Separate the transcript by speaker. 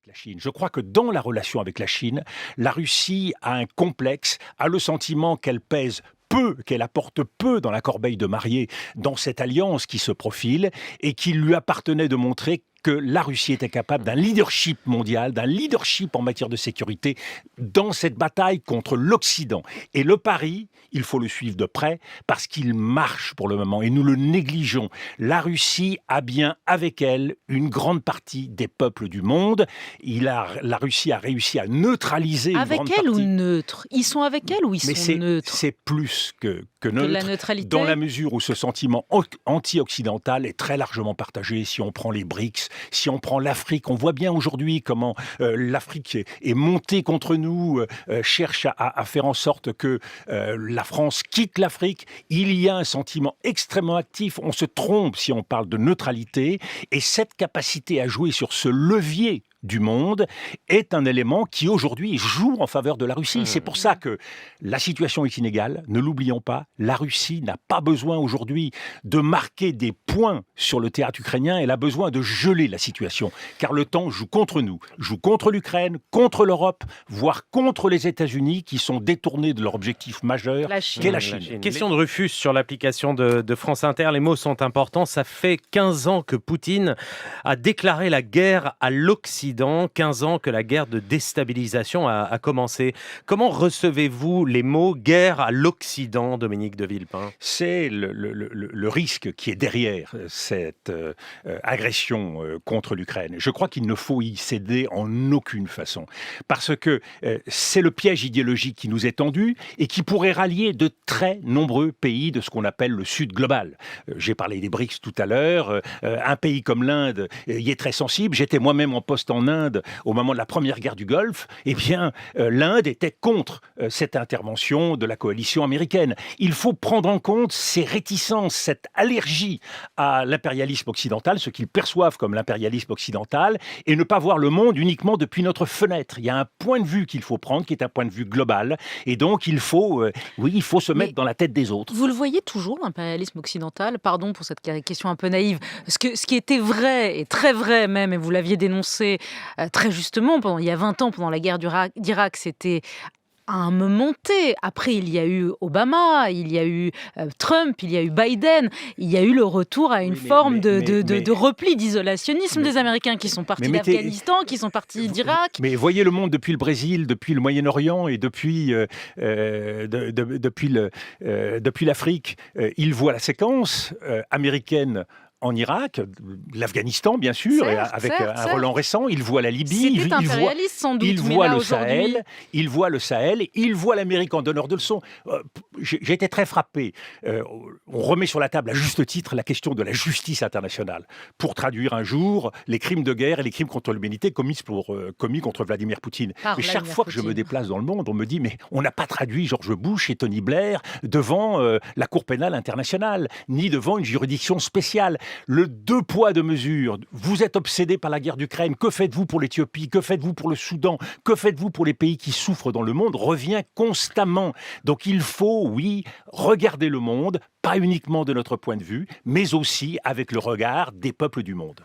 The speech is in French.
Speaker 1: avec la Chine. Je crois que dans la relation avec la Chine, la Russie a un complexe, a le sentiment qu'elle pèse peu, qu'elle apporte peu dans la corbeille de mariée, dans cette alliance qui se profile, et qu'il lui appartenait de montrer que la Russie était capable d'un leadership mondial, d'un leadership en matière de sécurité dans cette bataille contre l'Occident. Et le pari, il faut le suivre de près parce qu'il marche pour le moment et nous le négligeons. La Russie a bien avec elle une grande partie des peuples du monde. La Russie a réussi à neutraliser une grande
Speaker 2: Avec elle ou
Speaker 1: partie.
Speaker 2: neutre? Ils sont avec elle ou ils
Speaker 1: Mais
Speaker 2: sont neutres?
Speaker 1: c'est plus que
Speaker 2: Que la
Speaker 1: neutre,
Speaker 2: neutralité?
Speaker 1: dans la mesure où ce sentiment anti-occidental est très largement partagé. Si on prend les BRICS, si on prend l'Afrique, on voit bien aujourd'hui comment l'Afrique est montée contre nous, cherche à faire en sorte que la France quitte l'Afrique. Il y a un sentiment extrêmement actif. On se trompe si on parle de neutralité. Et cette capacité à jouer sur ce levier du monde est un élément qui aujourd'hui joue en faveur de la Russie. C'est pour ça que la situation est inégale. Ne l'oublions pas, la Russie n'a pas besoin aujourd'hui de marquer des points sur le théâtre ukrainien. Elle a besoin de geler la situation, car le temps joue contre nous, joue contre l'Ukraine, contre l'Europe, voire contre les États-Unis qui sont détournés de leur objectif majeur, qu'est la Chine.
Speaker 3: Question de Rufus sur l'application de France Inter. Les mots sont importants. Ça fait 15 ans que Poutine a déclaré la guerre à l'Occident. 15 ans que la guerre de déstabilisation a commencé. Comment recevez-vous les mots guerre à l'Occident, Dominique de Villepin?
Speaker 1: C'est le risque qui est derrière cette agression contre l'Ukraine. Je crois qu'il ne faut y céder en aucune façon. Parce que c'est le piège idéologique qui nous est tendu et qui pourrait rallier de très nombreux pays de ce qu'on appelle le Sud global. J'ai parlé des BRICS tout à l'heure. Un pays comme l'Inde y est très sensible. J'étais moi-même en poste en Inde au moment de la première guerre du Golfe. Eh bien, l'Inde était contre cette intervention de la coalition américaine. Il faut prendre en compte ces réticences, cette allergie à l'impérialisme occidental, ce qu'ils perçoivent comme l'impérialisme occidental, et ne pas voir le monde uniquement depuis notre fenêtre. Il y a un point de vue qu'il faut prendre, qui est un point de vue global, et donc il faut se mettre dans la tête des autres.
Speaker 2: Vous le voyez toujours, l'impérialisme occidental? Pardon pour cette question un peu naïve. Ce qui était vrai, et très vrai même, et vous l'aviez dénoncé très justement, il y a 20 ans, pendant la guerre d'Irak, c'était à un moment T. Après, il y a eu Obama, il y a eu Trump, il y a eu Biden. Il y a eu le retour à une forme de repli, d'isolationnisme des Américains qui sont partis d'Afghanistan, qui sont partis d'Irak.
Speaker 1: Mais voyez le monde depuis le Brésil, depuis le Moyen-Orient et depuis l'Afrique. Il voit la séquence américaine en Irak, l'Afghanistan bien sûr, avec un Roland récent, il voit la Libye,
Speaker 2: c'était impérialiste sans doute,
Speaker 1: il voit le Sahel, il voit l'Amérique en donneur de leçons. J'ai été très frappé. On remet sur la table à juste titre la question de la justice internationale pour traduire un jour les crimes de guerre et les crimes contre l'humanité commis contre Vladimir Poutine. Mais chaque fois que je me déplace dans le monde, on me dit mais on n'a pas traduit George Bush et Tony Blair devant la Cour pénale internationale, ni devant une juridiction spéciale. Le deux poids, deux mesures. Vous êtes obsédé par la guerre d'Ukraine. Que faites-vous pour l'Éthiopie? Que faites-vous pour le Soudan? Que faites-vous pour les pays qui souffrent dans le monde? Revient constamment. Donc il faut, oui, regarder le monde, pas uniquement de notre point de vue, mais aussi avec le regard des peuples du monde.